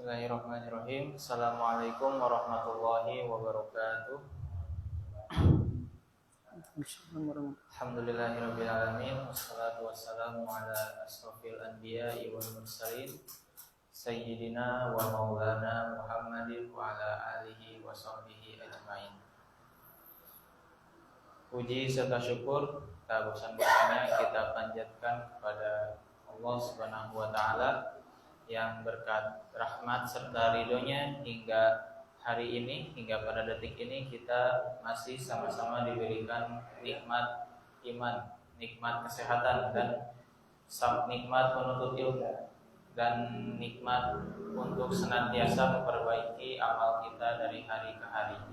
Bismillahirrahmanirrahim. Assalamualaikum warahmatullahi wabarakatuh. Alhamdulillahirabbil alamin wassalatu wassalamu ala asrofil anbiya'i wal mursalin sayyidina wa maulana Muhammadin wa ala alihi wa sahbihi ajmain. Puji serta syukur tak bosan-bosannya kita panjatkan kepada Allah Subhanahu wa taala yang berkat rahmat serta ridhonya hingga hari ini, hingga pada detik ini kita masih sama-sama diberikan nikmat iman, nikmat kesehatan, dan nikmat menuntut ilmu, dan nikmat untuk senantiasa memperbaiki amal kita dari hari ke hari.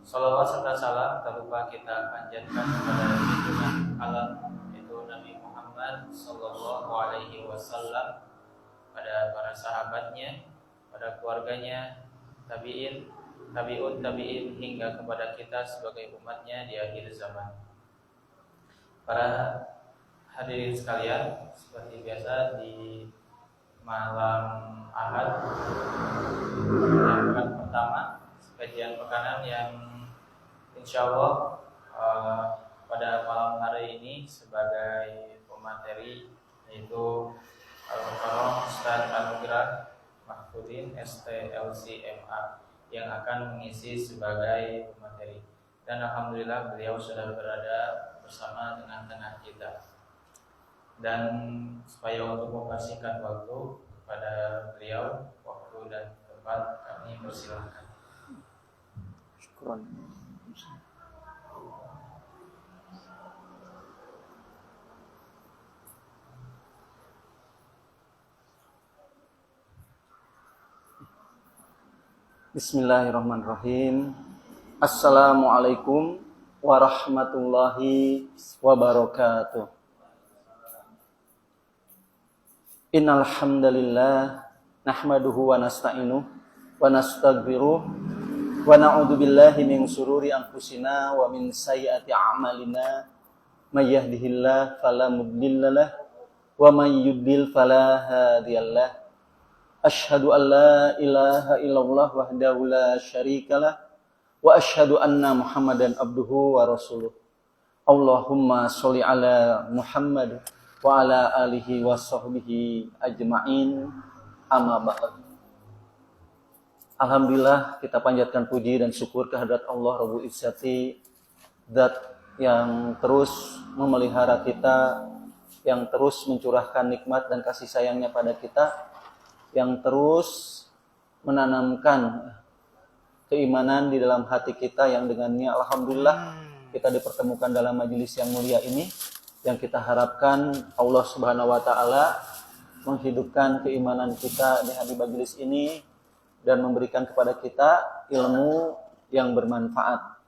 Salawat serta salam tak lupa kita panjatkan kepada junjungan alam Nabi Muhammad sallallahu alaihi wasallam, pada para sahabatnya, pada keluarganya, tabi'un hingga kepada kita sebagai umatnya di akhir zaman. Para hadirin sekalian, seperti biasa di malam Ahad yang pertama kajian pekanan yang insyaallah pada malam hari ini sebagai pemateri yaitu Al-Mukarram Ustaz Anugrah Mahfudin STLC-MA yang akan mengisi sebagai pemateri, dan alhamdulillah beliau sudah berada bersama tengah-tengah kita. Dan supaya untuk mempersingkat waktu kepada beliau, waktu dan tempat, kami persilahkan. Syukran. Bismillahirrahmanirrahim. Assalamualaikum warahmatullahi wabarakatuh. Innal hamdalillah nahmaduhu wa nasta'inuhu wa nastaghfiruh wa na'udzu billahi min shururi anfusina wa min sayyiati a'malina. May yahdihillahu fala mudhillalah wa may yudlil fala hadiyalah. Asyhadu an la ilaha illallah wahdahu la syarikalah wa asyhadu anna Muhammadan abduhu wa rasuluh. Allahumma sholli ala Muhammad wa ala alihi wa sahbihi ajma'in. Amma ba'd. Alhamdulillah, kita panjatkan puji dan syukur kehadirat Allah Rabbul Izzati, Zat yang terus memelihara kita, yang terus mencurahkan nikmat dan kasih sayangnya pada kita, yang terus menanamkan keimanan di dalam hati kita, yang dengannya alhamdulillah kita dipertemukan dalam majelis yang mulia ini, yang kita harapkan Allah Subhanahu wa taala menghidupkan keimanan kita di hari majelis ini dan memberikan kepada kita ilmu yang bermanfaat.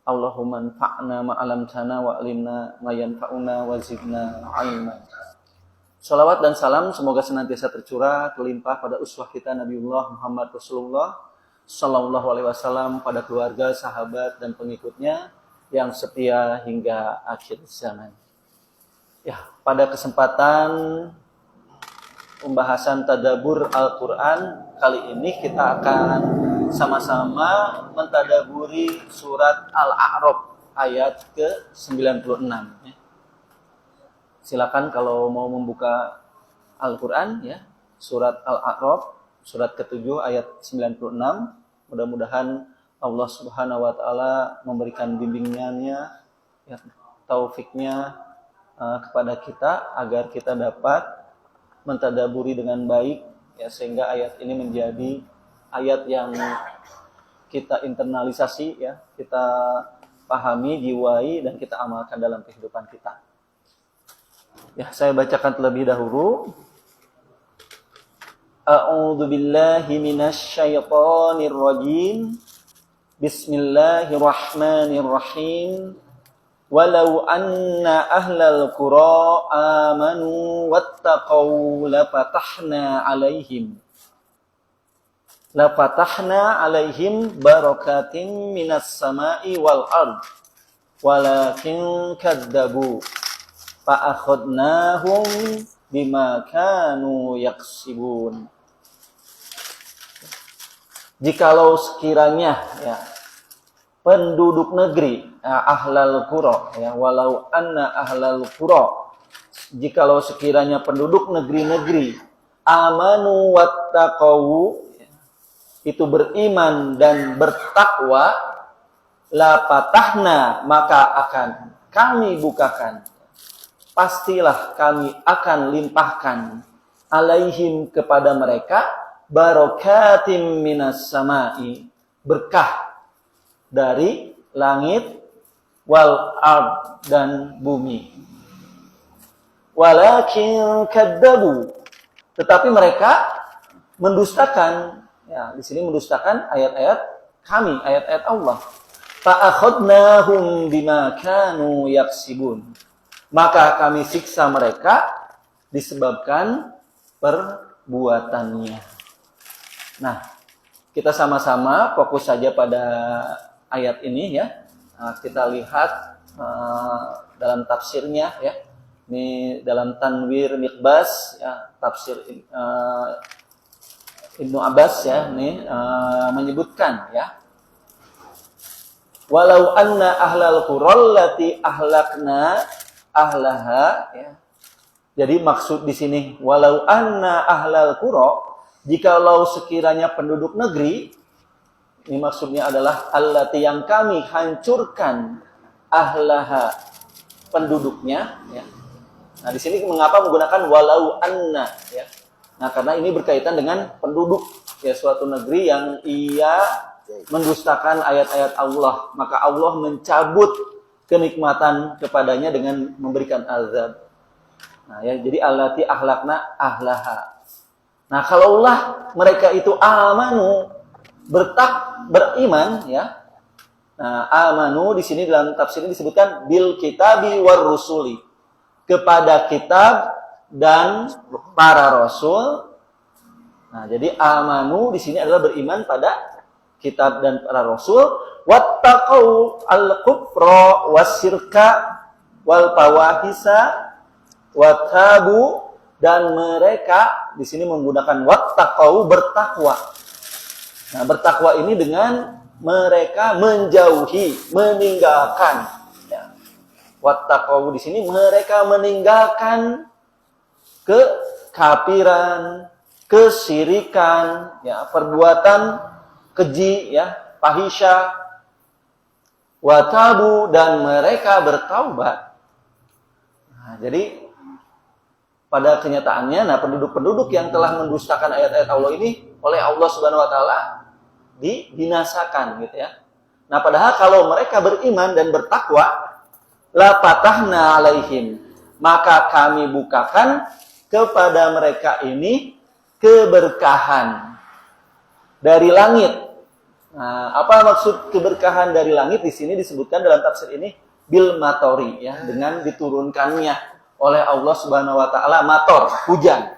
Allahumma anfa'na ma 'allamtana wa 'allimna ma yanfa'una wa zidna 'ilma. Salawat dan salam semoga senantiasa tercurah terlimpah pada uswah kita Nabiullah Muhammad Rasulullah sallallahu alaihi wasallam, pada keluarga, sahabat dan pengikutnya yang setia hingga akhir zaman. Ya, pada kesempatan pembahasan tadabbur Al-Qur'an kali ini kita akan sama-sama mentadaburi surat Al-A'raf ayat ke-96 ya. Silakan kalau mau membuka Al-Quran ya, surat Al-A'raf, surat ke-7 ayat 96. Mudah-mudahan Allah Subhanahu wa taala memberikan bimbingannya ya, taufiknya kepada kita agar kita dapat mentadaburi dengan baik ya, sehingga ayat ini menjadi ayat yang kita internalisasi ya, kita pahami, jiwai, dan kita amalkan dalam kehidupan kita. Ya, saya bacakan terlebih dahulu. A'udzu billahi minasy syaithanir rajim. Bismillahirrahmanirrahim. Walau anna ahlal qura amanu wattaqau lafatahna alaihim barakatin minas sama'i wal ard. Walakin kadzabu fa'akhadnahum bima kanu yaksibun. jikalau sekiranya ya penduduk negeri ahlal qura ya, walau anna ahlal qura, jikalau sekiranya penduduk negeri-negeri amanu wattaqau, itu beriman dan bertakwa, la patahna, maka akan kami bukakan, pastilah kami akan limpahkan, alaihim, kepada mereka, barokatim minas samai, berkah dari langit, wal ard, dan bumi. Walakin kadzabu, tetapi mereka mendustakan, ya di sini mendustakan ayat-ayat kami, ayat-ayat Allah. Fa'akhadnahum bima kanu yaksibun, maka kami siksa mereka disebabkan perbuatannya. Nah, kita sama-sama fokus saja pada ayat ini ya. Nah, kita lihat dalam tafsirnya ya. Ini dalam Tanwir Miqbas ya, tafsir Ibnu Abbas ya, ini menyebutkan ya. Walau anna ahlal qurall lati ahlakna ahlaha ya. Jadi maksud di sini walau anna ahlal qura, jikalau sekiranya penduduk negeri, ini maksudnya adalah allati, yang kami hancurkan, ahlaha, penduduknya ya. Nah, di sini mengapa menggunakan walau anna ya? Nah, karena ini berkaitan dengan penduduk ya suatu negeri yang ia mendustakan ayat-ayat Allah, maka Allah mencabut kenikmatan kepadanya dengan memberikan azab. Nah, ya, jadi allati ahlakna ahlaha. Nah, kalaulah mereka itu amanu, beriman ya. Nah, amanu di sini dalam tafsir ini disebutkan bil kitabi war rusuli, kepada kitab dan para rasul. Nah, jadi amanu di sini adalah beriman pada kitab dan para rasul, wattaqau al-kufra wasyirka wal fawahisa wattabu, dan mereka di sini menggunakan wattaqau, bertakwa. Nah, bertakwa ini dengan mereka menjauhi, meninggalkan. Ya. Wattaqau di sini mereka meninggalkan kekafiran, kesyirikan, ya, perbuatan keji, ya, fahisha, watabu, dan mereka bertaubat. Nah, jadi pada kenyataannya, nah penduduk-penduduk yang telah mendustakan ayat-ayat Allah ini oleh Allah Subhanahu Wa Taala dibinasakan, gitu ya. Nah, padahal kalau mereka beriman dan bertakwa, la patahna alaihim, maka kami bukakan kepada mereka ini keberkahan dari langit. Nah, apa maksud keberkahan dari langit di sini disebutkan dalam tafsir ini bil matori ya, dengan diturunkannya oleh Allah Subhanahu wa taala mator, hujan.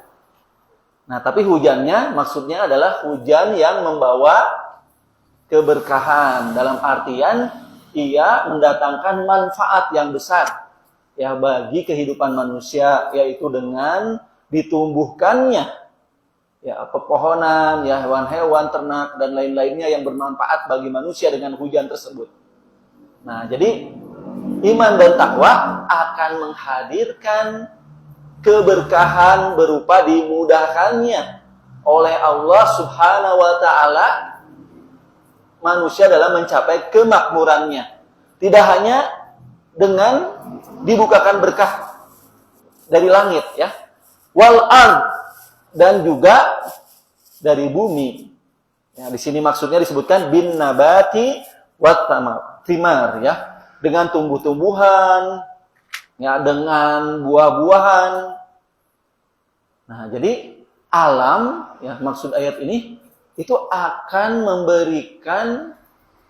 Nah, tapi hujannya maksudnya adalah hujan yang membawa keberkahan dalam artian ia mendatangkan manfaat yang besar ya bagi kehidupan manusia, yaitu dengan ditumbuhkannya ya pepohonan, ya hewan-hewan, ternak dan lain-lainnya yang bermanfaat bagi manusia dengan hujan tersebut. Nah, jadi iman dan takwa akan menghadirkan keberkahan berupa dimudahkannya oleh Allah Subhanahu wa taala manusia dalam mencapai kemakmurannya. Tidak hanya dengan dibukakan berkah dari langit ya, wal ard, dan juga dari bumi. Ya, di sini maksudnya disebutkan bin nabati wat thimar ya, dengan tumbuh-tumbuhan, ya, dengan buah-buahan. Nah, jadi alam ya, maksud ayat ini itu akan memberikan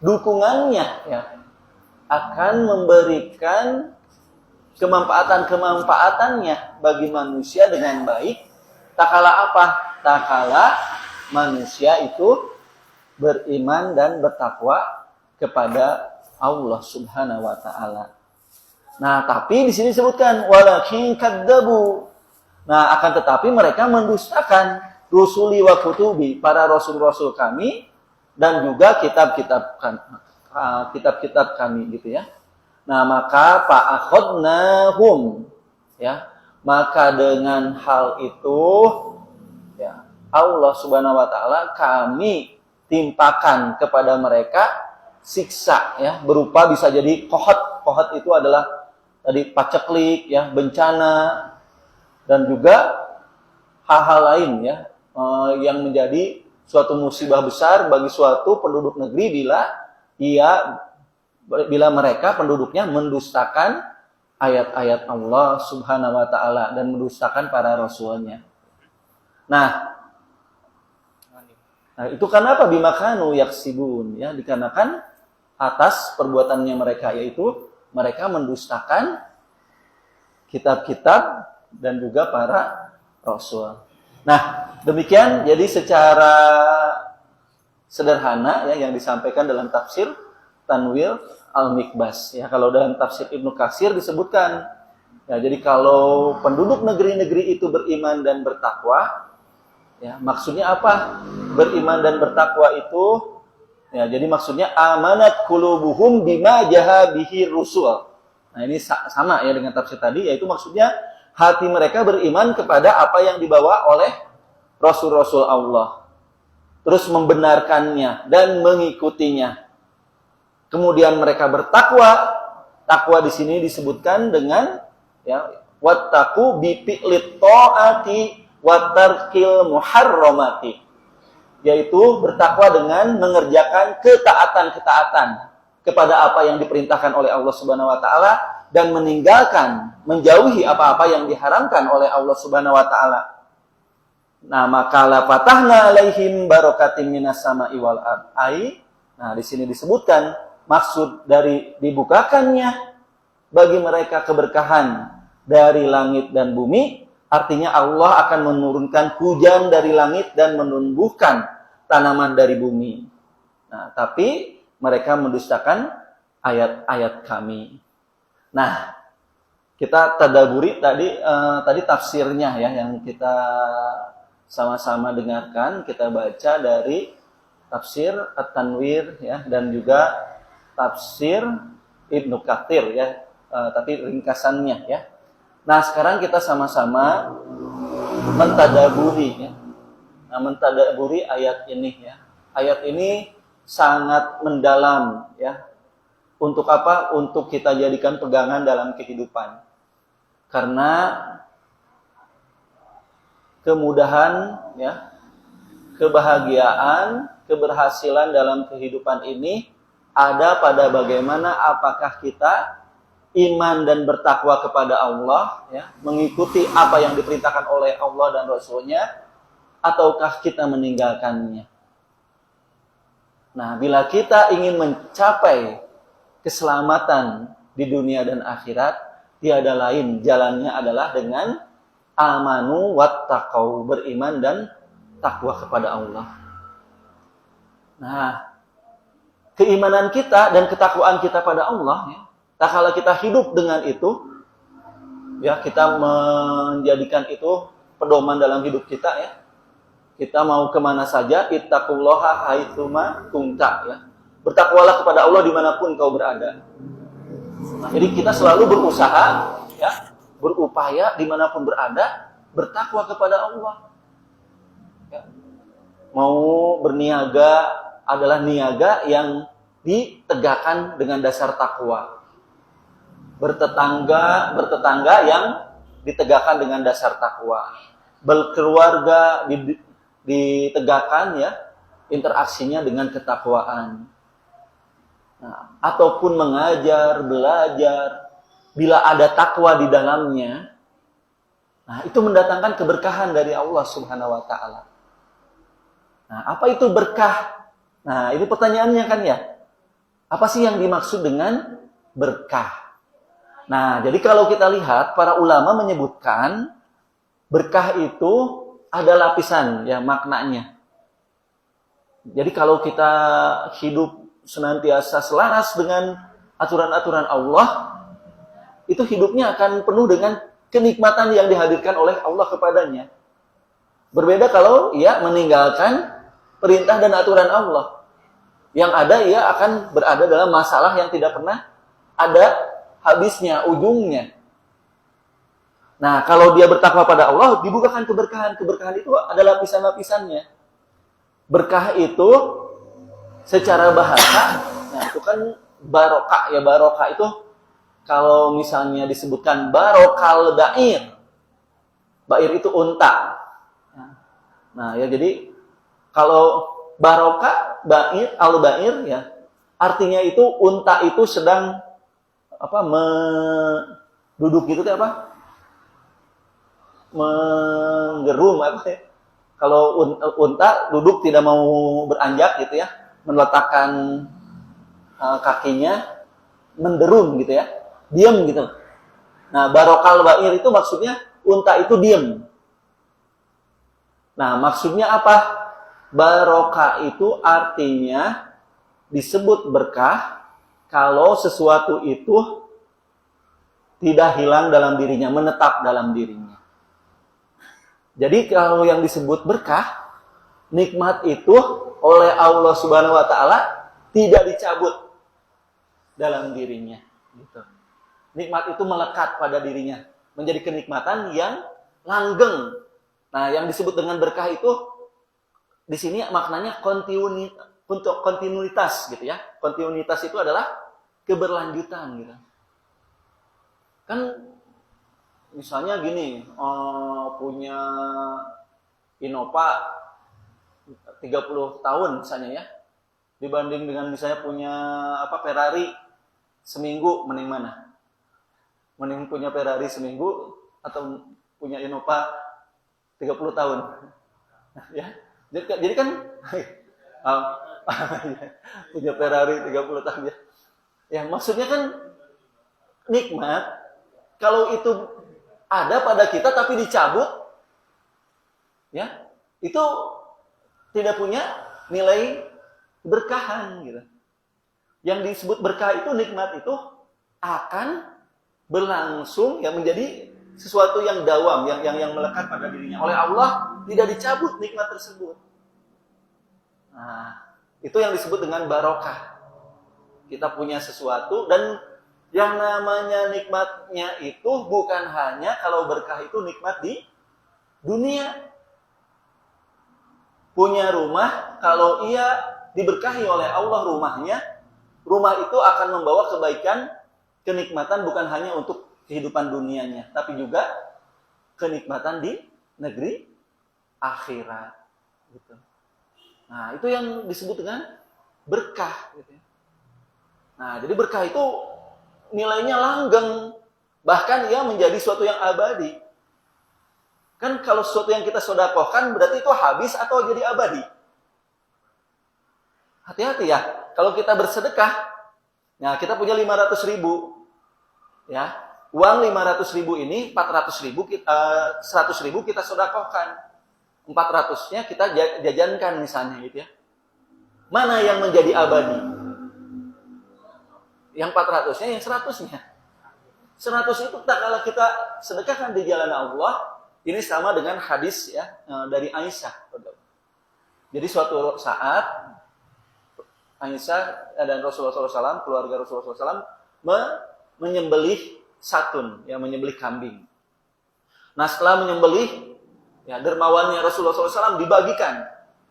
dukungannya ya, akan memberikan kemanfaatan-kemanfaatannya bagi manusia dengan baik. Tak kala apa? Tak kala manusia itu beriman dan bertakwa kepada Allah Subhanahu wa taala. Nah, tapi di sini disebutkan walakin kadzabu. Nah, akan tetapi mereka mendustakan rusuli wa kutubi, para rasul-rasul kami, dan juga kitab-kitab kami gitu ya. Nah, maka fa'akhadnahum ya. Maka dengan hal itu ya, Allah Subhanahu wa taala kami timpakan kepada mereka siksa ya, berupa bisa jadi qahar. Qahar itu adalah tadi paceklik ya, bencana dan juga hal-hal lain ya yang menjadi suatu musibah besar bagi suatu penduduk negeri bila mereka penduduknya mendustakan ayat-ayat Allah Subhanahu wa taala dan mendustakan para rasulnya. Nah, itu kenapa bimakanu yaksibun ya, dikarenakan atas perbuatannya mereka, yaitu mereka mendustakan kitab-kitab dan juga para rasul. Nah, demikian jadi secara sederhana ya yang disampaikan dalam tafsir Tanwir Al-Mikbas ya. Kalau dalam tafsir Ibnu Katsir disebutkan ya, jadi kalau penduduk negeri-negeri itu beriman dan bertakwa ya, maksudnya apa? Beriman dan bertakwa itu ya, jadi maksudnya amanat qulubuhum bima jaha bihi rusul. Nah, ini sama ya dengan tafsir tadi, yaitu maksudnya hati mereka beriman kepada apa yang dibawa oleh rasul-rasul Allah, terus membenarkannya dan mengikutinya. Kemudian mereka bertakwa. Takwa di sini disebutkan dengan ya, wattaqu bi fi'lit ta'ati wa tarkil muharramati, yaitu bertakwa dengan mengerjakan ketaatan-ketaatan kepada apa yang diperintahkan oleh Allah Subhanahu wa taala dan menjauhi apa-apa yang diharamkan oleh Allah Subhanahu wa taala. Nah, maka la fatahna alaihim barakatim minas sama'i wal ard. Nah, di sini disebutkan maksud dari dibukakannya bagi mereka keberkahan dari langit dan bumi, artinya Allah akan menurunkan hujan dari langit dan menumbuhkan tanaman dari bumi. Nah, tapi mereka mendustakan ayat-ayat kami. Nah, kita tadaburi tadi tafsirnya ya yang kita sama-sama dengarkan, kita baca dari tafsir At-Tanwir ya dan juga tafsir Ibnu Katsir ya, tapi ringkasannya ya. Nah, sekarang kita sama-sama mentadaburi ya. Nah, mentadaburi ayat ini ya. Ayat ini sangat mendalam ya. Untuk apa? Untuk kita jadikan pegangan dalam kehidupan. Karena kemudahan ya, kebahagiaan, keberhasilan dalam kehidupan ini ada pada bagaimana apakah kita iman dan bertakwa kepada Allah ya, mengikuti apa yang diperintahkan oleh Allah dan Rasul-Nya, ataukah kita meninggalkannya. Nah, bila kita ingin mencapai keselamatan di dunia dan akhirat, tiada lain jalannya adalah dengan amanu wattaqau, beriman dan takwa kepada Allah. Nah, keimanan kita dan ketakwaan kita pada Allah ya, tak kala kita hidup dengan itu ya, kita menjadikan itu pedoman dalam hidup kita ya. Kita mau kemana saja, ittaqullaha haitsuma kunta ya. Bertakwalah kepada Allah dimanapun kau berada. Nah, jadi kita selalu berusaha ya, berupaya dimanapun berada, bertakwa kepada Allah ya. Mau berniaga adalah niaga yang ditegakkan dengan dasar takwa. Bertetangga yang ditegakkan dengan dasar takwa. Berkeluarga ditegakkan ya, interaksinya dengan ketakwaan. Nah, ataupun mengajar, belajar, bila ada takwa di dalamnya, nah itu mendatangkan keberkahan dari Allah Subhanahu wa taala. Nah, apa itu berkah? Nah, ini pertanyaannya kan ya. Apa sih yang dimaksud dengan berkah? Nah, jadi kalau kita lihat para ulama menyebutkan berkah itu ada lapisan ya maknanya. Jadi kalau kita hidup senantiasa selaras dengan aturan-aturan Allah, itu hidupnya akan penuh dengan kenikmatan yang dihadirkan oleh Allah kepadanya. Berbeda kalau ia meninggalkan perintah dan aturan Allah. Yang ada ia akan berada dalam masalah yang tidak pernah ada habisnya, ujungnya. Nah, kalau dia bertakwa pada Allah, dibukakan keberkahan. Keberkahan itu ada lapisan-lapisannya. Berkah itu secara bahasa, nah itu kan barokah ya. Barokah itu kalau misalnya disebutkan barokal bair. Bair itu unta. Nah, ya jadi kalau barokah, bair, al-bair ya, artinya itu unta itu sedang duduk gitu apa? Menggerum apa ya? Kalau unta duduk tidak mau beranjak gitu ya, meletakkan kakinya, menderum gitu ya, diam gitu. Nah, barokal bair itu maksudnya unta itu diam. Nah, maksudnya apa? Barokah itu artinya disebut berkah kalau sesuatu itu tidak hilang dalam dirinya, menetap dalam dirinya. Jadi kalau yang disebut berkah, nikmat itu oleh Allah Subhanahu wa taala tidak dicabut dalam dirinya, gitu. Nikmat itu melekat pada dirinya, menjadi kenikmatan yang langgeng. Nah, yang disebut dengan berkah itu di sini maknanya kontinuitas gitu ya. Kontinuitas itu adalah keberlanjutan gitu. Kan misalnya gini, punya Innova 30 tahun misalnya ya. Dibanding dengan misalnya punya Ferrari seminggu, mending mana? Mending punya Ferrari seminggu atau punya Innova 30 tahun. Ya. Jadi kan punya Ferrari 30 tahun ya. Ya, maksudnya kan nikmat kalau itu ada pada kita tapi dicabut ya, itu tidak punya nilai berkahan gitu. Yang disebut berkah itu nikmat itu akan berlangsung ya, menjadi sesuatu yang dawam, yang melekat pada dirinya. Oleh Allah tidak dicabut nikmat tersebut. Nah, itu yang disebut dengan barokah. Kita punya sesuatu dan yang namanya nikmatnya itu bukan hanya kalau berkah itu nikmat di dunia. Punya rumah, kalau ia diberkahi oleh Allah rumahnya, rumah itu akan membawa kebaikan, kenikmatan bukan hanya untuk kehidupan dunianya, tapi juga kenikmatan di negeri akhirat. Gitu. Nah, itu yang disebut dengan berkah. Gitu. Nah, jadi berkah itu nilainya langgeng, bahkan ia menjadi sesuatu yang abadi. Kan kalau sesuatu yang kita sedekahkan berarti itu habis atau jadi abadi. Hati-hati ya, kalau kita bersedekah, nah kita punya 500.000, ya, uang 500.000 ini 100.000 kita sedekahkan, 400-nya kita jajankan misalnya gitu ya. Mana yang menjadi abadi? Yang 400-nya, yang 100-nya. 100 itu kalau kita sedekahkan di jalan Allah, ini sama dengan hadis ya dari Aisyah. Jadi suatu saat Aisyah dan Rasulullah SAW, keluarga Rasulullah SAW menyembelih satun, ya, menyembelih kambing. Nah, setelah menyembelih, ya, dermawannya Rasulullah SAW dibagikan,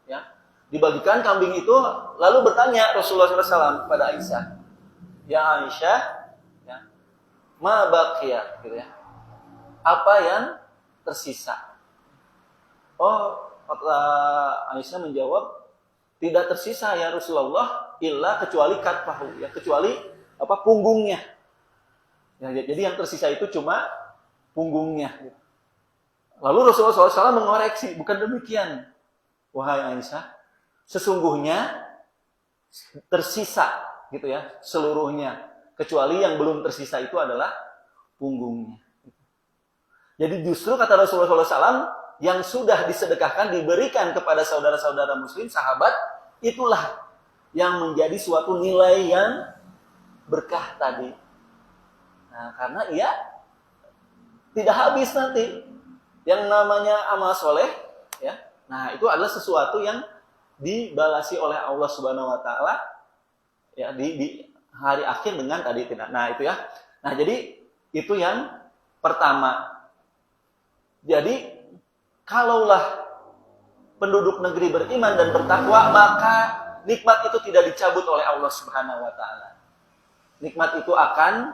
ya, dibagikan kambing itu, lalu bertanya Rasulullah SAW pada Aisyah, ya Aisyah, ya, ma baqiya, gitu ya, apa yang tersisa? Oh, kata Aisyah menjawab, tidak tersisa ya Rasulullah, illa kecuali katfahu, ya, kecuali punggungnya. Ya, jadi yang tersisa itu cuma punggungnya. Lalu Rasulullah SAW mengoreksi, bukan demikian. Wahai Aisyah, sesungguhnya tersisa gitu ya, seluruhnya. Kecuali yang belum tersisa itu adalah punggungnya. Jadi justru kata Rasulullah SAW, yang sudah disedekahkan, diberikan kepada saudara-saudara muslim, sahabat, itulah yang menjadi suatu nilai yang berkah tadi. Nah, karena ia tidak habis nanti. Yang namanya amal soleh, ya, nah itu adalah sesuatu yang dibalasi oleh Allah Subhanahu Wa Taala ya di hari akhir dengan tadi tidak. Nah, itu ya. Nah, jadi itu yang pertama. Jadi kalaulah penduduk negeri beriman dan bertakwa, maka nikmat itu tidak dicabut oleh Allah Subhanahu wa taala. Nikmat itu akan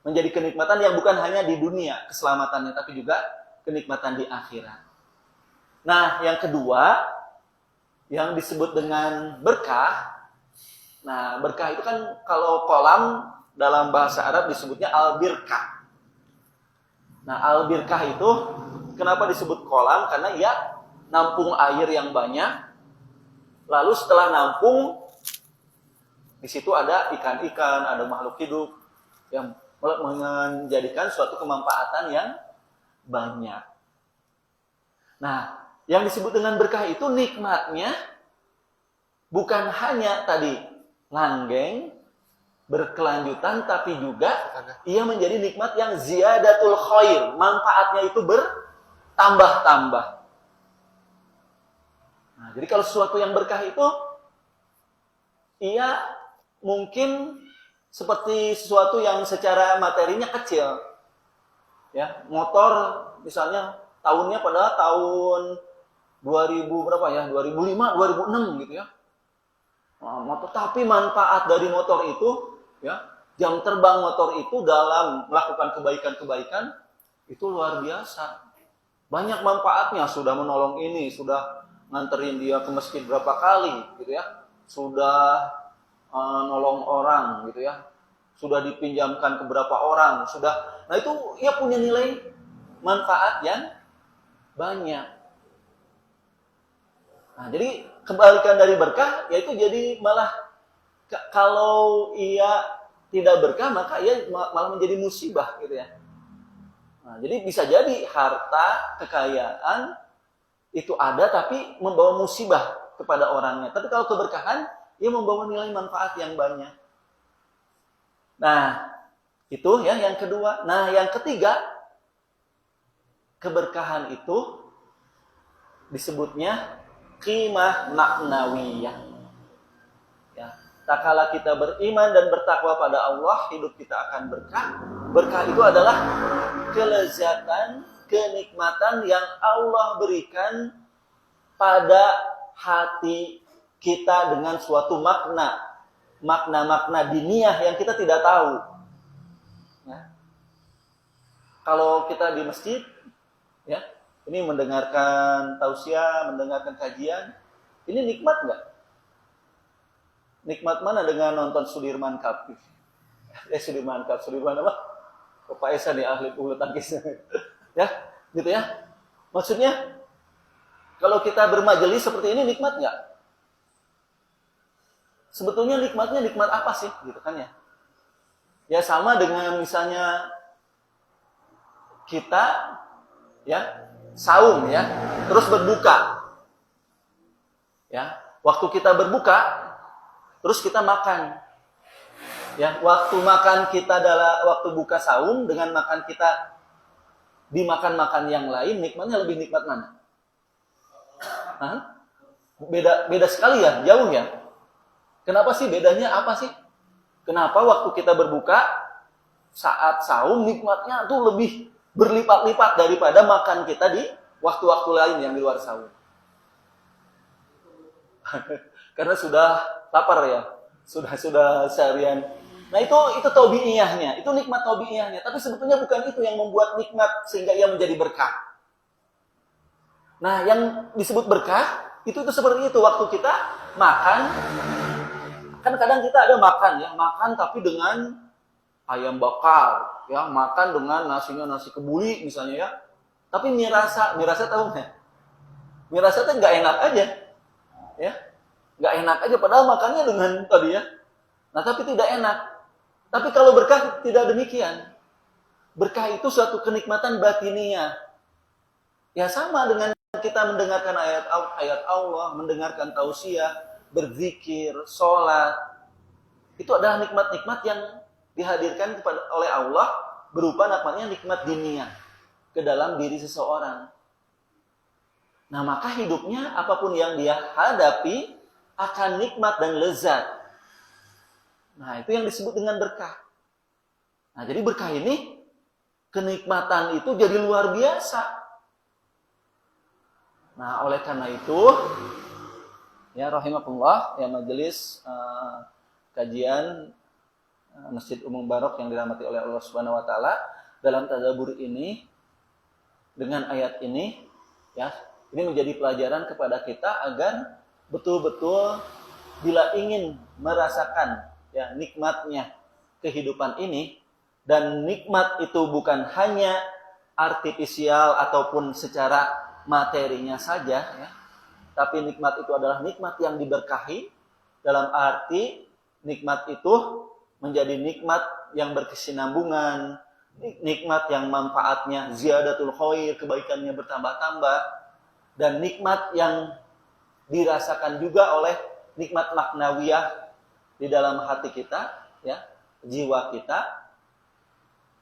menjadi kenikmatan yang bukan hanya di dunia keselamatannya, tapi juga kenikmatan di akhirat. Nah, yang kedua yang disebut dengan berkah. Nah, berkah itu kan kalau kolam dalam bahasa Arab disebutnya al-birkah. Nah, al-birkah itu kenapa disebut kolam? Karena ia nampung air yang banyak. Lalu setelah nampung, di situ ada ikan-ikan, ada makhluk hidup yang menjadikan suatu kemanfaatan yang banyak. Nah, yang disebut dengan berkah itu nikmatnya bukan hanya tadi langgeng, berkelanjutan, tapi juga ia menjadi nikmat yang ziyadatul khair. Manfaatnya itu bertambah-tambah. Nah, jadi kalau sesuatu yang berkah itu, ia mungkin seperti sesuatu yang secara materinya kecil. Ya, motor misalnya tahunnya pada tahun 2000 berapa ya? 2005, 2006 gitu ya. Nah, motor, tapi manfaat dari motor itu, ya, jam terbang motor itu dalam melakukan kebaikan-kebaikan itu luar biasa. Banyak manfaatnya, sudah menolong ini, sudah nganterin dia ke masjid berapa kali, gitu ya. Sudah nolong orang, gitu ya. Sudah dipinjamkan ke beberapa orang, sudah. Nah, itu ia punya nilai manfaat yang banyak. Nah, jadi kebalikan dari berkah, yaitu jadi malah kalau ia tidak berkah, maka ia malah menjadi musibah gitu ya. Nah, jadi bisa jadi harta, kekayaan itu ada tapi membawa musibah kepada orangnya. Tapi kalau keberkahan, ia membawa nilai manfaat yang banyak. Nah, itu ya yang kedua. Nah, yang ketiga, keberkahan itu disebutnya qimah maknawiyah. Ya, tak kala kita beriman dan bertakwa pada Allah, hidup kita akan berkah. Berkah itu adalah kelezatan, kenikmatan yang Allah berikan pada hati kita dengan suatu makna-makna diniyah yang kita tidak tahu. Ya. Kalau kita di masjid, ya, ini mendengarkan tausiah, mendengarkan kajian, ini nikmat nggak? Nikmat mana dengan nonton Sudirman Cup? Sudirman Cup, Sudirman apa? Pak Esa nih ahli bulu tangkis. Ya, gitu ya. Maksudnya, kalau kita bermajelis seperti ini nikmat nggak? Sebetulnya nikmatnya nikmat apa sih, gitu kan ya? Ya sama dengan misalnya kita, ya, saum ya, terus berbuka. Ya, waktu kita berbuka, terus kita makan. Ya, waktu makan kita adalah waktu buka saum dengan makan kita dimakan-makan yang lain, nikmatnya lebih nikmat mana? Hah? Beda sekali ya, jauh ya. Kenapa sih bedanya apa sih? Kenapa waktu kita berbuka saat saum nikmatnya tuh lebih berlipat-lipat daripada makan kita di waktu-waktu lain yang di luar saum. Karena sudah lapar ya, sudah seharian. Nah itu tabiiyahnya, itu nikmat tabiiyahnya. Tapi sebetulnya bukan itu yang membuat nikmat sehingga ia menjadi berkah. Nah yang disebut berkah itu seperti itu waktu kita makan. Kan kadang kita ada makan ya, makan tapi dengan ayam bakar, ya, makan dengan nasinya nasi kebuli misalnya ya. Tapi mie rasa tahu nggak? Mie rasa itu nggak enak aja, ya, nggak enak aja. Padahal makannya dengan tadi ya. Nah tapi tidak enak. Tapi kalau berkah tidak demikian. Berkah itu suatu kenikmatan batiniah. Ya sama dengan kita mendengarkan ayat Allah, mendengarkan tausiah, berzikir, sholat. Itu adalah nikmat-nikmat yang dihadirkan oleh Allah berupa namanya nikmat diniyah ke dalam diri seseorang. Nah maka hidupnya apapun yang dia hadapi akan nikmat dan lezat. Nah, itu yang disebut dengan berkah. Nah, jadi berkah ini, kenikmatan itu jadi luar biasa. Nah, oleh karena itu, ya rahimakumullah, ya majelis kajian Masjid Umum Barok yang dirahmati oleh Allah Subhanahu wa taala, dalam tadabbur ini dengan ayat ini, ya, ini menjadi pelajaran kepada kita agar betul-betul bila ingin merasakan ya nikmatnya kehidupan ini, dan nikmat itu bukan hanya artifisial ataupun secara materinya saja, ya, tapi nikmat itu adalah nikmat yang diberkahi, dalam arti nikmat itu menjadi nikmat yang berkesinambungan, nikmat yang manfaatnya ziyadatul khair, kebaikannya bertambah-tambah, dan nikmat yang dirasakan juga oleh nikmat maknawiyah di dalam hati kita, ya, jiwa kita,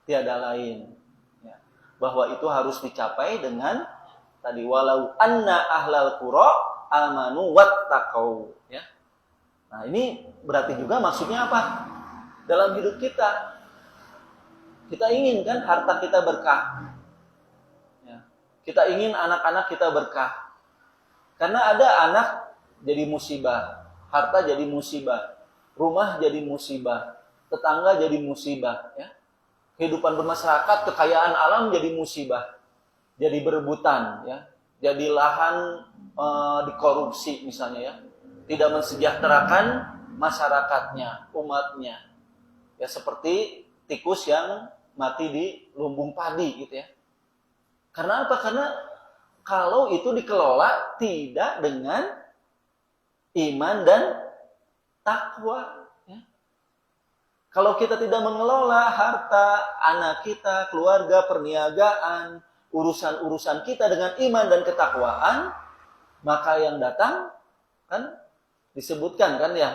tiada lain, ya, bahwa itu harus dicapai dengan tadi walau anna ahlal qura amanu wattaqau, ya. Nah, ini berarti juga maksudnya apa? Dalam hidup kita ingin kan harta kita berkah, ya. Kita ingin anak-anak kita berkah. Karena ada anak jadi musibah, harta jadi musibah, rumah jadi musibah, tetangga jadi musibah, ya. Kehidupan bermasyarakat, kekayaan alam jadi musibah, jadi berebutan, ya. Jadi lahan dikorupsi misalnya, ya. Tidak mensejahterakan masyarakatnya, umatnya. Ya seperti tikus yang mati di lumbung padi gitu, ya. Karena apa? Karena kalau itu dikelola tidak dengan iman dan takwa, ya. Kalau kita tidak mengelola harta anak kita, keluarga, perniagaan, urusan-urusan kita dengan iman dan ketakwaan, maka yang datang kan disebutkan kan, ya,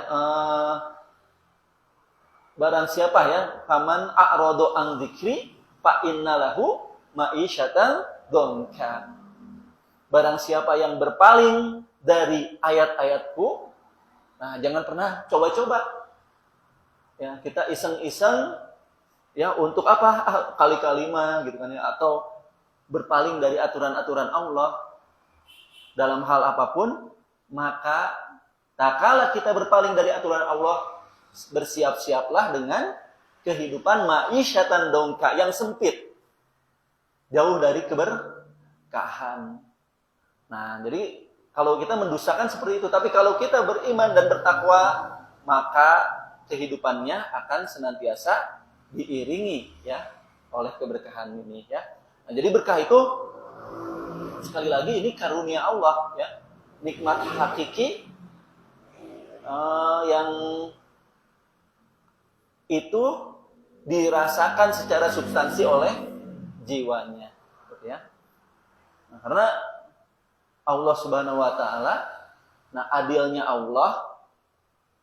barang siapa ya faman a'radu an dzikri fa innalahu ma'isyatan dhanka. Barang siapa yang berpaling dari ayat-ayatku, nah jangan pernah coba-coba, ya, kita iseng-iseng, ya, untuk apa? Kali-kali mah gitu kan, ya, atau berpaling dari aturan-aturan Allah dalam hal apapun, maka tak kala kita berpaling dari aturan Allah, bersiap-siaplah dengan kehidupan ma'isyatan dongka yang sempit, jauh dari keberkahan. Nah, jadi kalau kita mendustakan seperti itu, tapi kalau kita beriman dan bertakwa, maka kehidupannya akan senantiasa diiringi, ya, oleh keberkahan ini, ya. Nah, jadi berkah itu sekali lagi ini karunia Allah, ya, nikmat hakiki yang itu dirasakan secara substansi oleh jiwanya, ya. Nah, karena Allah Subhanahu wa taala, nah adilnya Allah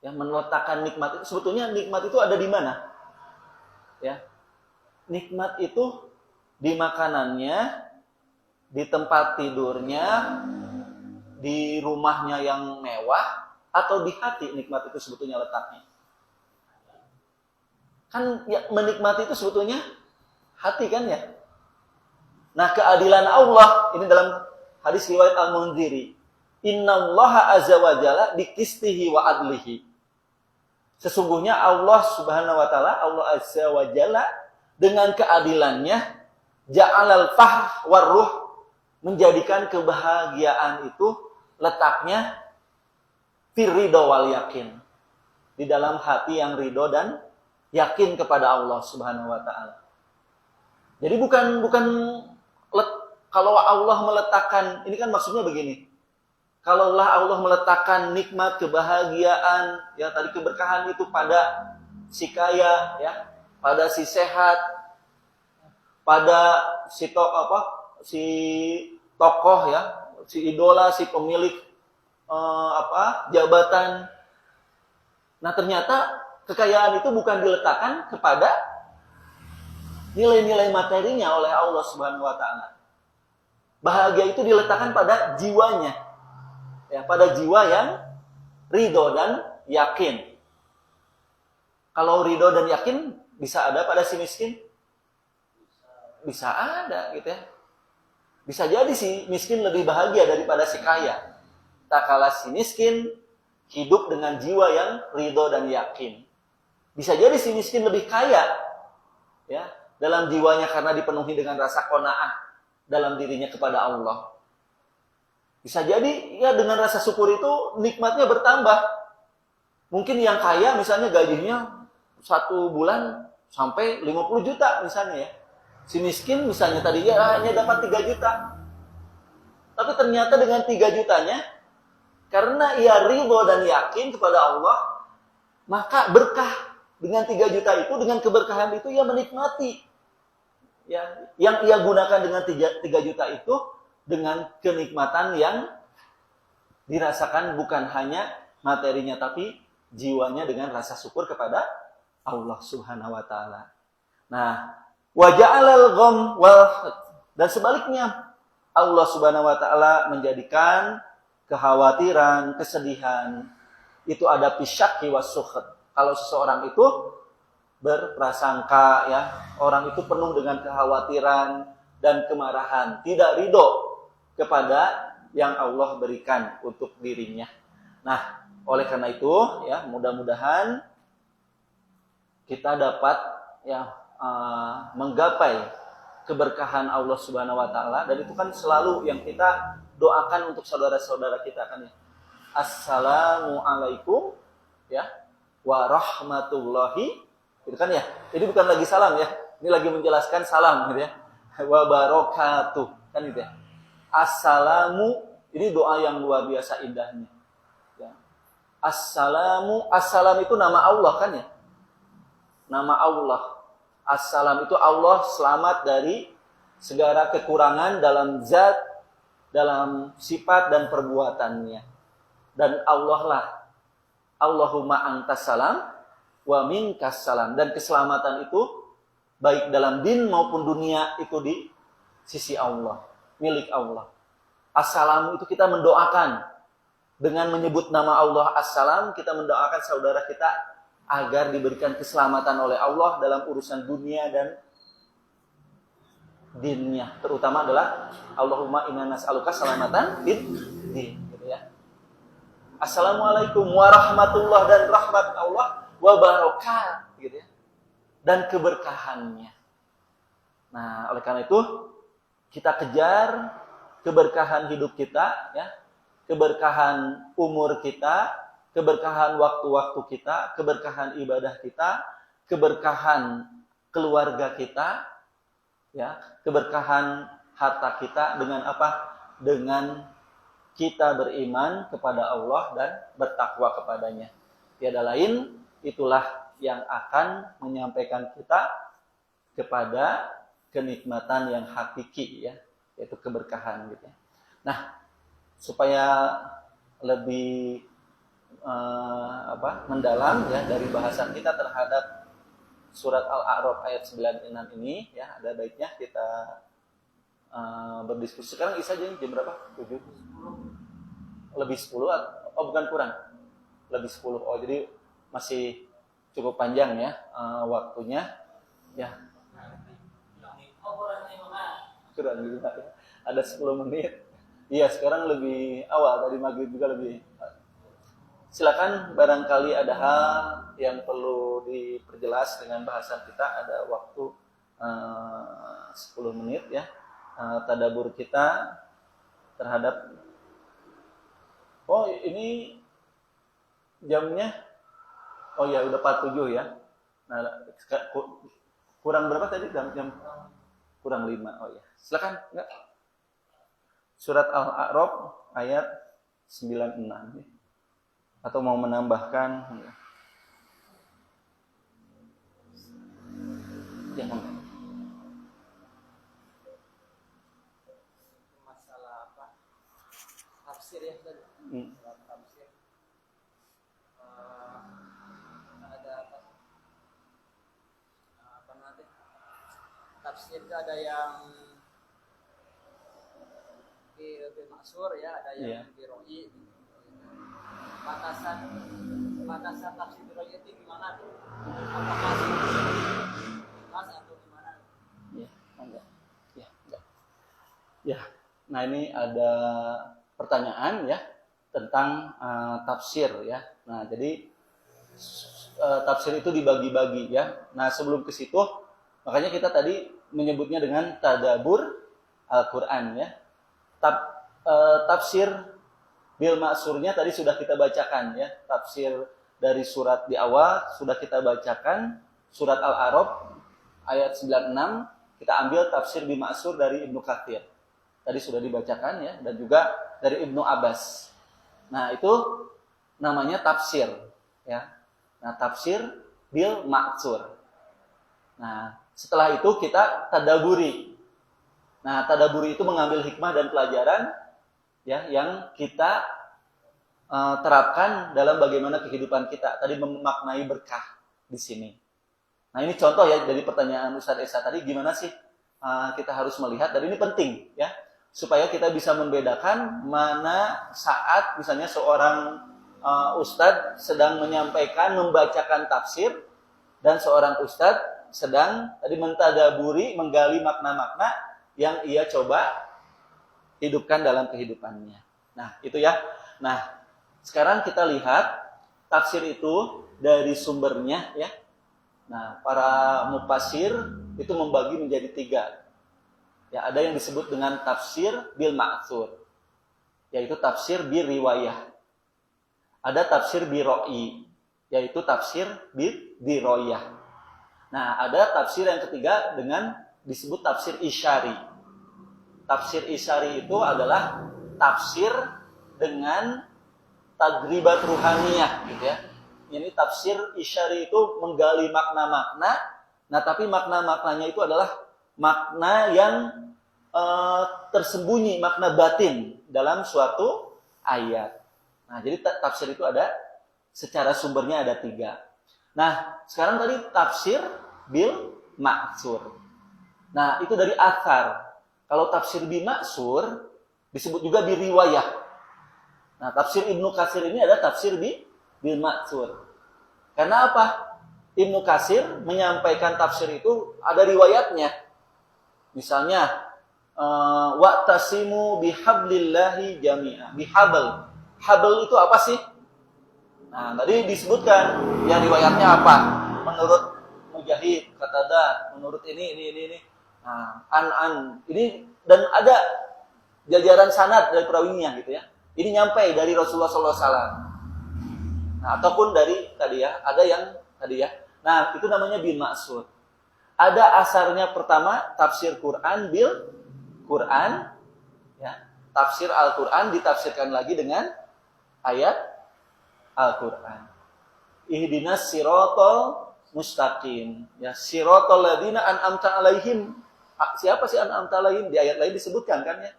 yang meletakkan nikmat itu. Sebetulnya nikmat itu ada di mana? Ya. Nikmat itu di makanannya, di tempat tidurnya, di rumahnya yang mewah, atau di hati nikmat itu sebetulnya letaknya. Kan ya, menikmati itu sebetulnya hati kan, ya. Nah, keadilan Allah ini dalam hadis riwayat Al-Munziri, innallaha azza wa jalla biqistihi wa adlihi. Sesungguhnya Allah Subhanahu wa taala, Allah azza wa jalla dengan keadilannya, ja'alal fah warruh, menjadikan kebahagiaan itu letaknya firridho wal yakin, di dalam hati yang ridho dan yakin kepada Allah Subhanahu wa taala. Jadi bukan kalau Allah meletakkan, ini kan maksudnya begini. Kalau Allah meletakkan nikmat, kebahagiaan, ya tadi keberkahan itu pada si kaya, ya, pada si sehat, pada si tokoh, ya, si idola, si pemilik jabatan. Nah, ternyata kekayaan itu bukan diletakkan kepada nilai-nilai materinya oleh Allah Subhanahu wa taala. Bahagia itu diletakkan pada jiwanya. Ya, pada jiwa yang ridho dan yakin. Kalau ridho dan yakin bisa ada pada si miskin? Bisa ada gitu ya. Bisa jadi si miskin lebih bahagia daripada si kaya. Tak kalah si miskin hidup dengan jiwa yang ridho dan yakin. Bisa jadi si miskin lebih kaya ya dalam jiwanya karena dipenuhi dengan rasa qanaah dalam dirinya kepada Allah. Bisa jadi ya dengan rasa syukur itu nikmatnya bertambah. Mungkin yang kaya misalnya gajinya 1 bulan sampai 50 juta misalnya ya. Si miskin misalnya tadi ya hanya dapat 3 juta. Tapi ternyata dengan 3 jutanya, karena ia ridho dan yakin kepada Allah, maka berkah dengan 3 juta itu, dengan keberkahan itu ia menikmati. Ya, yang ia gunakan dengan 3 juta itu, dengan kenikmatan yang dirasakan bukan hanya materinya, tapi jiwanya dengan rasa syukur kepada Allah Subhanahu wa Ta'ala. Nah, wa ja'alal gham dan sebaliknya Allah Subhanahu wa Ta'ala menjadikan kekhawatiran, kesedihan itu ada pisyaki wasukhat. Kalau seseorang itu berprasangka ya, orang itu penuh dengan kekhawatiran dan kemarahan, tidak ridho kepada yang Allah berikan untuk dirinya. Nah, oleh karena itu ya, mudah-mudahan kita dapat ya menggapai keberkahan Allah Subhanahu wa Ta'ala, dan itu kan selalu yang kita doakan untuk saudara-saudara kita kan ya. Assalamualaikum ya wa rahmatullahi, itu kan ya. Jadi bukan lagi salam ya. Ini lagi menjelaskan salam gitu ya. Wa barakatuh kan gitu ya. Assalamu, ini doa yang luar biasa indahnya. Ya. Assalam itu nama Allah kan ya. Nama Allah. Assalam itu Allah selamat dari segala kekurangan dalam zat, dalam sifat dan perbuatannya. Dan Allah lah, Allahumma antas salam wa minkas salam. Dan keselamatan itu baik dalam din maupun dunia itu di sisi Allah, milik Allah. Assalamu itu kita mendoakan dengan menyebut nama Allah Assalam, kita mendoakan saudara kita agar diberikan keselamatan oleh Allah dalam urusan dunia dan dinnya. Terutama adalah Allahumma inna nas'aluka salamatan din gitu ya. Assalamualaikum warahmatullahi dan rahmat Allah wa barakatuh gitu ya. Dan keberkahannya. Nah, oleh karena itu kita kejar keberkahan hidup kita ya. Keberkahan umur kita, keberkahan waktu-waktu kita, keberkahan ibadah kita, keberkahan keluarga kita, ya, keberkahan harta kita dengan apa? Dengan kita beriman kepada Allah dan bertakwa kepadanya. Tiada lain, itulah yang akan menyampaikan kita kepada kenikmatan yang hakiki ya, yaitu keberkahan gitu ya. Nah, supaya lebih mendalam ya dari bahasan kita terhadap surat Al-A'raf ayat 96 ini ya, ada baiknya kita berdiskusi. Sekarang Isa jam berapa? 7? Lebih 10 oh bukan kurang. Lebih 10. Oh jadi masih cukup panjang ya waktunya ya. Kurang juga ya. Ada 10 menit. Iya, sekarang lebih awal, tadi maghrib juga lebih. Silakan barangkali ada hal yang perlu diperjelas dengan bahasan kita, ada waktu 10 menit ya. Tadabur kita terhadap ini jamnya ya udah 47 ya. Nah, kurang berapa tadi jam kurang 5. Oh ya. Silakan enggak? Surat Al-A'raf ayat 96 ya. Atau mau menambahkan? Jangan. Masalah apa? Tafsir ya tadi. Tafsir. Ada apa nanti? Tafsir itu ada yang di Maksur ya, ada yang di Roi. Batasan batasan tafsir biro'i itu gimana tuh? Apakah jelas atau gimana? Ya, enggak. Ya, enggak. Ya. Nah, ini ada pertanyaan ya tentang tafsir ya. Nah, jadi tafsir itu dibagi-bagi ya. Nah, sebelum ke situ, makanya kita tadi menyebutnya dengan tadabur Al-Qur'an ya. Tafsir bil ma'surnya tadi sudah kita bacakan ya. Tafsir dari surat di awal sudah kita bacakan, surat Al-A'raf ayat 96, kita ambil tafsir bil ma'sur dari Ibnu Katsir. Tadi sudah dibacakan ya, dan juga dari Ibnu Abbas. Nah, itu namanya tafsir ya. Nah, tafsir bil ma'sur. Nah, setelah itu kita tadaburi. Nah, tadaburi itu mengambil hikmah dan pelajaran ya yang kita terapkan dalam bagaimana kehidupan kita. Tadi memaknai berkah di sini. Nah, ini contoh ya dari pertanyaan Ustaz Esa tadi, gimana sih kita harus melihat, dan ini penting ya, supaya kita bisa membedakan mana saat misalnya seorang ustadz sedang menyampaikan, membacakan tafsir, dan seorang ustadz sedang tadi mentadaburi, menggali makna-makna yang ia coba hidupkan dalam kehidupannya. Nah, itu ya. Nah, sekarang kita lihat tafsir itu dari sumbernya ya. Nah, para mufassir itu membagi menjadi 3. Ya, ada yang disebut dengan tafsir bil ma'tsur, yaitu tafsir bi riwayah. Ada tafsir bi ro'i, yaitu tafsir bi diroyah. Nah, ada tafsir yang ketiga dengan disebut tafsir isyari. Tafsir isyari itu adalah tafsir dengan tadribat ruhaniyah, gitu ya. Ini tafsir isyari itu menggali makna-makna, nah tapi makna-maknanya itu adalah makna yang tersembunyi, makna batin dalam suatu ayat. Nah, jadi tafsir itu ada, secara sumbernya ada 3. Nah, sekarang tadi tafsir bil ma'sur. Nah, itu dari athar. Kalau tafsir bil ma'sur disebut juga bi riwayah. Nah, tafsir Ibnu Katsir ini ada tafsir bil ma'sur. Karena apa? Ibnu Katsir menyampaikan tafsir itu ada riwayatnya. Misalnya, wa'tasimu bihablillahi jami'a. Bihabl. Habl itu apa sih? Nah, tadi disebutkan yang riwayatnya apa? Menurut Mujahid, Qatadah, menurut ini. Nah, an. Ini dan ada jajaran sanad dari perawinya gitu ya. Ini nyampe dari Rasulullah SAW. Nah, ataupun dari tadi ya, ada yang tadi ya. Nah, itu namanya bil ma'sur. Ada asarnya pertama, tafsir Quran bil Quran, ya. Tafsir Al-Quran ditafsirkan lagi dengan ayat Al-Quran. Ihdinas siratal mustaqim, ya, siratal ladzina an'amta alaihim. Siapa sih an'amta alaihim? Di ayat lain disebutkan kan ya.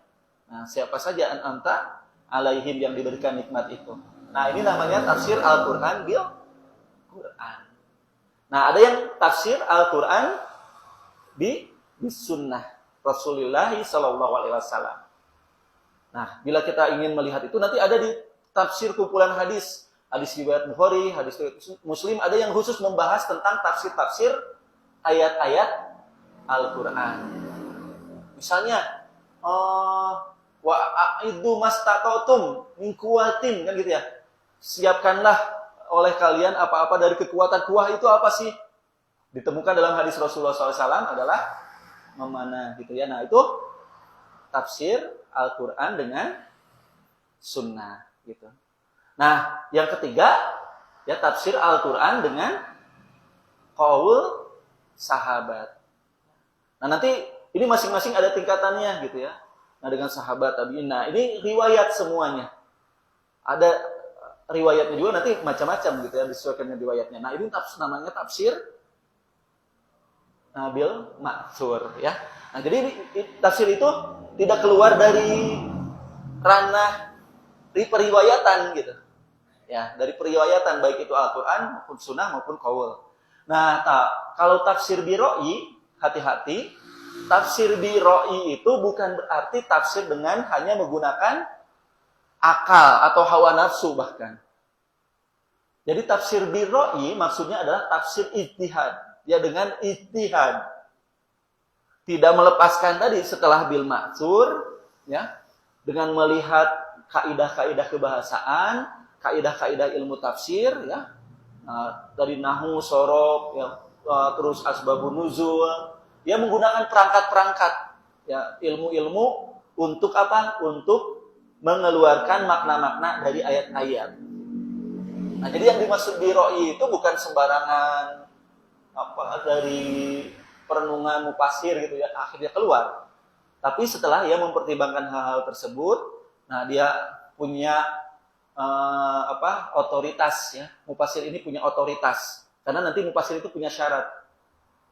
Nah, siapa saja an'amta alaihim yang diberikan nikmat itu. Nah, ini namanya tafsir Al-Quran bil Quran. Nah, ada yang tafsir Al-Quran di sunnah Rasulullah sallallahu alaihi wasallam. Nah, bila kita ingin melihat itu, nanti ada di tafsir kumpulan hadis riwayat Bukhari, hadis riwayat Muslim, ada yang khusus membahas tentang tafsir-tafsir ayat-ayat Al-Quran. Misalnya, wa a'iddu mastata'tum min quwwatin, kan gitu ya. Siapkanlah oleh kalian apa-apa dari kekuatan. Kuwah itu apa sih? Ditemukan dalam hadis Rasulullah SAW adalah memanah gitu ya. Nah, itu tafsir Al-Quran dengan sunnah gitu. Nah, yang ketiga ya tafsir Al-Quran dengan qaul sahabat. Nah, nanti ini masing-masing ada tingkatannya gitu ya. Nah, dengan sahabat tabi'in. Nah, ini riwayat semuanya. Ada riwayatnya juga, nanti macam-macam gitu ya, disesuaikan dengan riwayatnya. Nah, ini namanya tafsir bil ma'tsur ya. Nah, jadi tafsir itu tidak keluar dari ranah periwayatan gitu. Ya, dari periwayatan baik itu Al-Qur'an maupun sunnah maupun qaul. Nah, kalau tafsir bi ra'i, hati-hati. Tafsir bi ra'i itu bukan berarti tafsir dengan hanya menggunakan akal atau hawa nafsu bahkan. Jadi tafsir bil ra'yi maksudnya adalah tafsir ijtihad. Ya dengan ijtihad. Tidak melepaskan tadi setelah bil ma'tsur, ya, dengan melihat kaidah-kaidah kebahasaan, kaidah-kaidah ilmu tafsir, ya, dari nahwu, sorof, ya, terus asbabun nuzul, dia menggunakan perangkat-perangkat, ya, ilmu-ilmu untuk apa? Untuk mengeluarkan makna-makna dari ayat-ayat. Nah, jadi yang dimaksud biroi itu bukan sembarangan apa dari perenungan mufasir gitu ya, akhirnya keluar. Tapi setelah ia mempertimbangkan hal-hal tersebut, nah dia punya otoritas ya. Mufasir ini punya otoritas. Karena nanti mufasir itu punya syarat.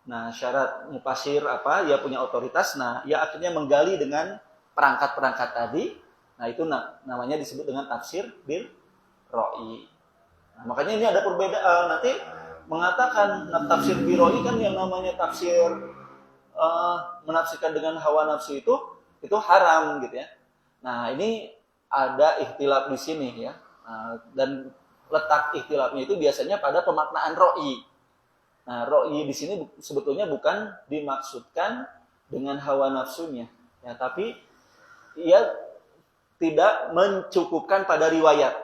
Nah, syarat mufasir apa? Dia punya otoritas. Nah, ia akhirnya menggali dengan perangkat-perangkat tadi. Nah, itu namanya disebut dengan tafsir bil roi. Nah, makanya ini ada perbedaan. Nanti mengatakan tafsir bil roi kan yang namanya tafsir menafsirkan dengan hawa nafsu itu haram gitu ya. Nah, ini ada ikhtilaf di sini ya. Dan letak ikhtilafnya itu biasanya pada pemaknaan roi. Nah, roi di sini sebetulnya bukan dimaksudkan dengan hawa nafsunya, ya, tapi ia tidak mencukupkan pada riwayat.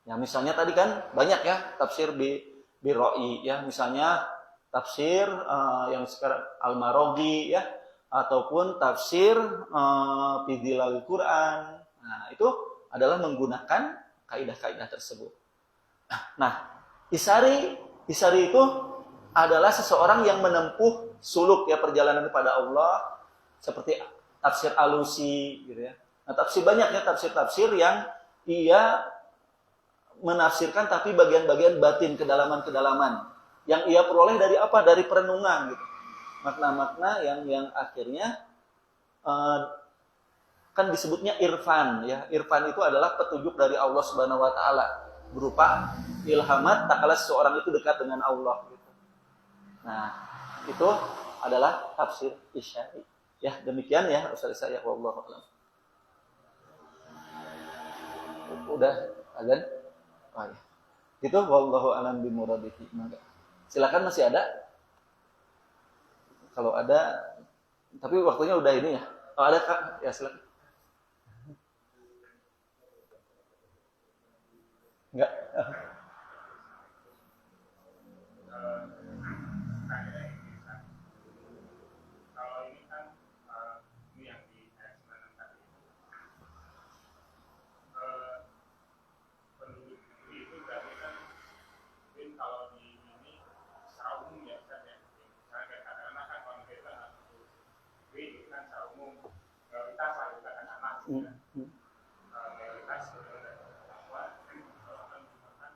Ya, misalnya tadi kan banyak ya tafsir bi roi ya, misalnya tafsir yang sekarang Al-Maraghi ya, ataupun tafsir Fidhilal Quran. Nah, itu adalah menggunakan kaidah-kaidah tersebut. Nah, Isari itu adalah seseorang yang menempuh suluk ya, perjalanan kepada Allah, seperti tafsir Alusi gitu ya. Nah, tafsir banyak ya tafsir-tafsir yang ia menafsirkan tapi bagian-bagian batin, kedalaman-kedalaman yang ia peroleh dari apa? Dari perenungan gitu. Makna-makna yang akhirnya kan disebutnya irfan ya. Irfan itu adalah petunjuk dari Allah Subhanahu wa taala berupa ilhamat tak kala seseorang itu dekat dengan Allah gitu. Nah, itu adalah tafsir isyari. Ya, demikian ya Ustaz saya, wallahu a'lam. Udah azan? Oh, ya. Itu wallahu a'lam bimuradihi. Silakan, masih ada? Kalau ada, tapi waktunya udah ini ya. Kalau ada Kak, ya silakan. Enggak. Kalau ini kan ini yang di ayat 9 tadi, penduduk itu berarti kan mungkin kalau di ini secara umum ya kan ya, misalnya katakanlah kan kalau kita itu kan secara umum prioritas lah dikatakan anak ya. Prioritas bahwa kalau kan misalkan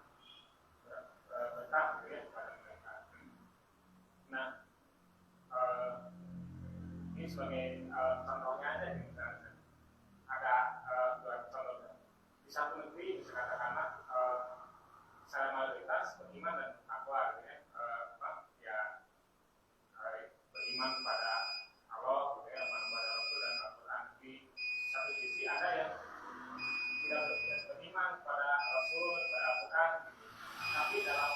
berkah gitu ya kepada mereka. Nah, ini sebagai contohnya aja nih, misalnya ada dua contoh. Di satu negeri bisa katakanlah secara mayoritas beriman dan takwa gitu ya, beriman kepada Allah gitu ya, beriman kepada Rasul dan Al-Quran. Di satu sisi ada yang tidak beriman kepada Rasul, kepada Al-Quran, tapi dalam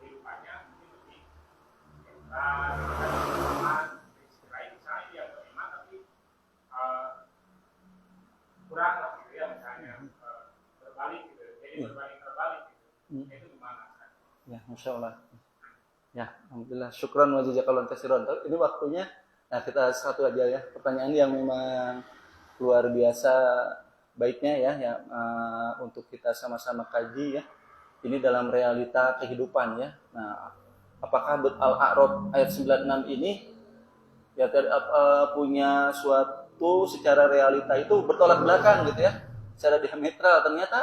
kehidupannya mungkin lebih misalnya dia beriman tapi kurang lah gitu ya, misalnya berbalik gitu, jadi berbalik terbalik gitu. Itu gimana? Ya, Masya Allah. Ya, alhamdulillah. Syukran wa jazakallahu khairan. Ini waktunya. Nah, kita satu aja ya. Pertanyaan yang memang luar biasa baiknya ya, untuk kita sama-sama kaji ya. Ini dalam realita kehidupan ya. Nah, apakah Al-A'raf ayat 96 ini ya punya suatu secara realita itu bertolak belakang gitu ya, secara diametral. Ternyata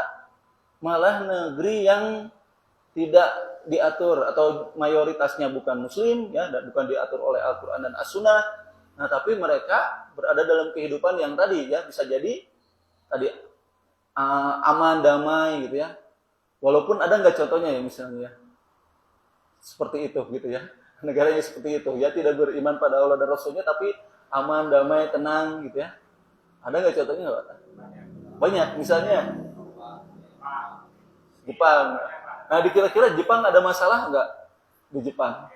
malah negeri yang tidak diatur atau mayoritasnya bukan muslim ya, dan bukan diatur oleh Al-Quran dan As-Sunnah. Nah, tapi mereka berada dalam kehidupan yang tadi ya, bisa jadi tadi aman, damai gitu ya. Walaupun ada nggak contohnya ya, misalnya ya, seperti itu gitu ya, negaranya seperti itu ya, tidak beriman pada Allah dan Rasulnya tapi aman, damai, tenang gitu ya. Ada nggak contohnya Pak? Banyak, misalnya Jepang. Nah, dikira-kira Jepang ada masalah nggak di Jepang?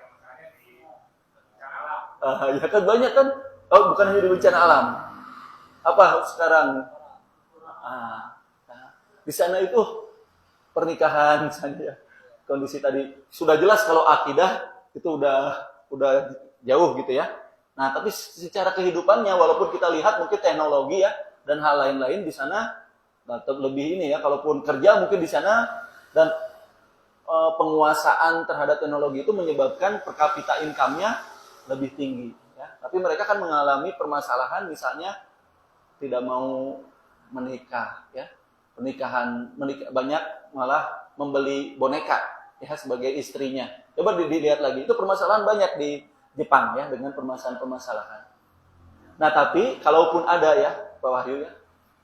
Ya kan banyak kan? Oh, bukan hanya di bencana alam. Apa sekarang? Nah, di sana itu pernikahan misalnya ya. Kondisi tadi sudah jelas kalau akidah itu udah jauh gitu ya. Nah, tapi secara kehidupannya walaupun kita lihat mungkin teknologi ya dan hal lain-lain di sana tetap lebih ini ya, kalaupun kerja mungkin di sana dan penguasaan terhadap teknologi itu menyebabkan per kapita income-nya lebih tinggi ya. Tapi mereka kan mengalami permasalahan misalnya tidak mau menikah ya. Menikah banyak malah membeli boneka ya sebagai istrinya. Coba dilihat lagi, itu permasalahan banyak di Jepang ya dengan permasalahan-permasalahan. Nah, tapi kalaupun ada ya, Pak Wahyu ya,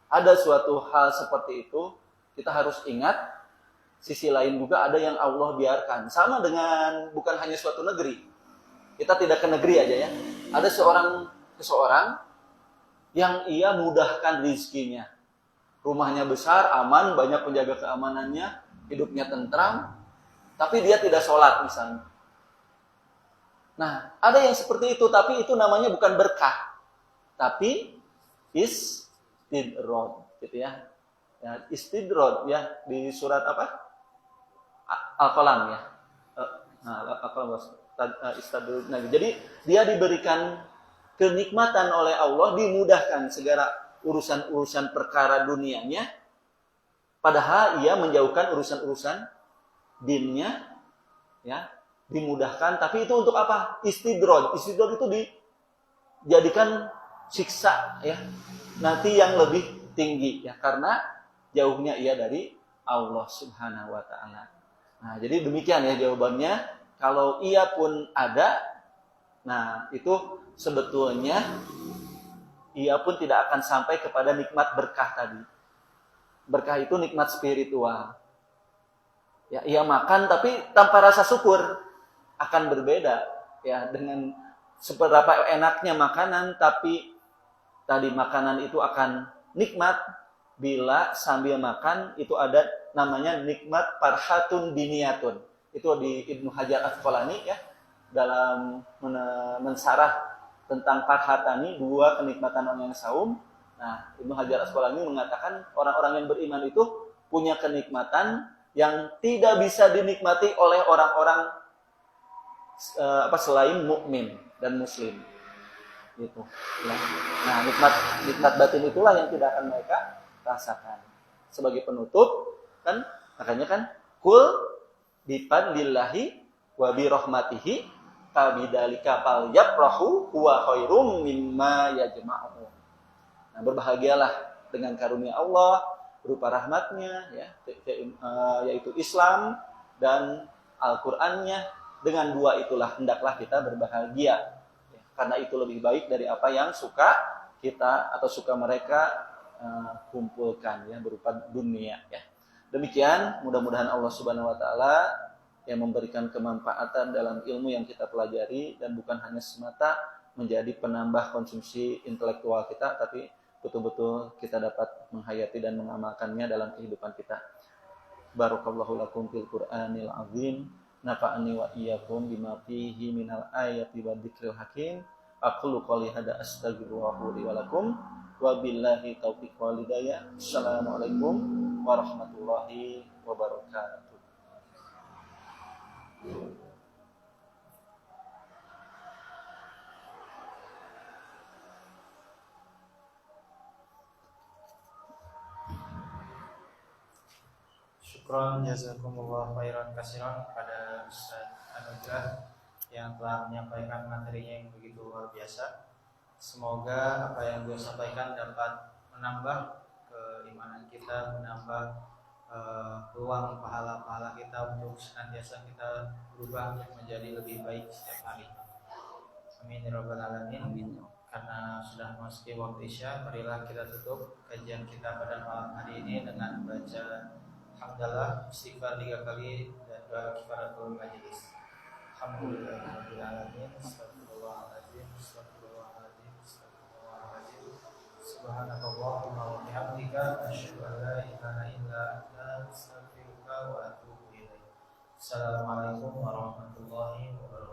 ada suatu hal seperti itu, kita harus ingat sisi lain juga ada yang Allah biarkan. Sama dengan bukan hanya suatu negeri. Kita tidak ke negeri aja ya. Ada seseorang yang ia mudahkan rizkinya. Rumahnya besar, aman, banyak penjaga keamanannya, hidupnya tentram, tapi dia tidak sholat misalnya. Nah, ada yang seperti itu, tapi itu namanya bukan berkah, tapi istidrod, gitu ya. Ya, istidrod ya di surat apa? Al-Qalam ya. Al-Qalam istidrod. Nah, jadi dia diberikan kenikmatan oleh Allah, dimudahkan segala urusan-urusan perkara dunianya, padahal ia menjauhkan urusan-urusan dinnya, ya, dimudahkan. Tapi itu untuk apa? Istidroj. Istidroj itu dijadikan siksa, ya, nanti yang lebih tinggi, ya, karena jauhnya ia dari Allah Subhanahu Wa Taala. Nah, jadi demikian ya jawabannya. Kalau ia pun ada, nah itu sebetulnya ia pun tidak akan sampai kepada nikmat berkah tadi. Berkah itu nikmat spiritual. Ya, ia makan tapi tanpa rasa syukur akan berbeda ya dengan seberapa enaknya makanan, tapi tadi makanan itu akan nikmat bila sambil makan itu ada namanya nikmat farhatun diniyatun. Itu di Ibnu Hajar Asqalani ya dalam mensarah tentang farhatani, dua kenikmatan orang yang saum. Nah, Ibnu Hajar Asqalani mengatakan orang-orang yang beriman itu punya kenikmatan yang tidak bisa dinikmati oleh orang-orang selain mukmin dan muslim. Gitu. Ya. Nah, nikmat batin itulah yang tidak akan mereka rasakan. Sebagai penutup, kan makanya kan kul bifadlillahi wa bi rahmatihi kabidalika fal yaprahu huwa khairum mimma yajma'un. Nah, berbahagialah dengan karunia Allah berupa rahmatnya ya, yaitu Islam dan Al-Qur'annya. Dengan dua itulah hendaklah kita berbahagia ya, karena itu lebih baik dari apa yang suka kita atau suka mereka kumpulkan ya berupa dunia ya. Demikian, mudah-mudahan Allah Subhanahu Wa Taala yang memberikan kemanfaatan dalam ilmu yang kita pelajari dan bukan hanya semata menjadi penambah konsumsi intelektual kita, tapi betul-betul kita dapat menghayati dan mengamalkannya dalam kehidupan kita. Barakallahu lakum fil Qur'anil azim, nafa'ani wa iyyakum bima fihi minal ayati wa dzikril hakim. Aqulu qouli hadza astaghfirullah li wa lakum wa billahi taufiq wal hidayah. Assalamualaikum warahmatullahi wabarakatuh. Syukran jazakumullah khairan katsiran kepada Ustaz Anugrah yang telah menyampaikan materinya yang begitu luar biasa. Semoga apa yang beliau sampaikan dapat menambah keimanan kita, menambah peluang pahala-pahala kita untuk senantiasa kita berubah menjadi lebih baik setiap hari. Amin ya rabbal alamin. Karena sudah memasuki waktu Isya, marilah kita tutup kajian kita pada malam hari ini dengan baca hamdalah istighfar 3 kali dan doa kifaratul majelis. Alhamdulillahirabbil alamin. Astagfirullahaladzim. Astagfirullahaladzim. Astagfirullahaladzim. Subhanakallahumma wa bihamdika asyhadu an la ilaha illa anta astaghfiruka wa atubu ilaik. Assalamualaikum warahmatullahi wabarakatuh.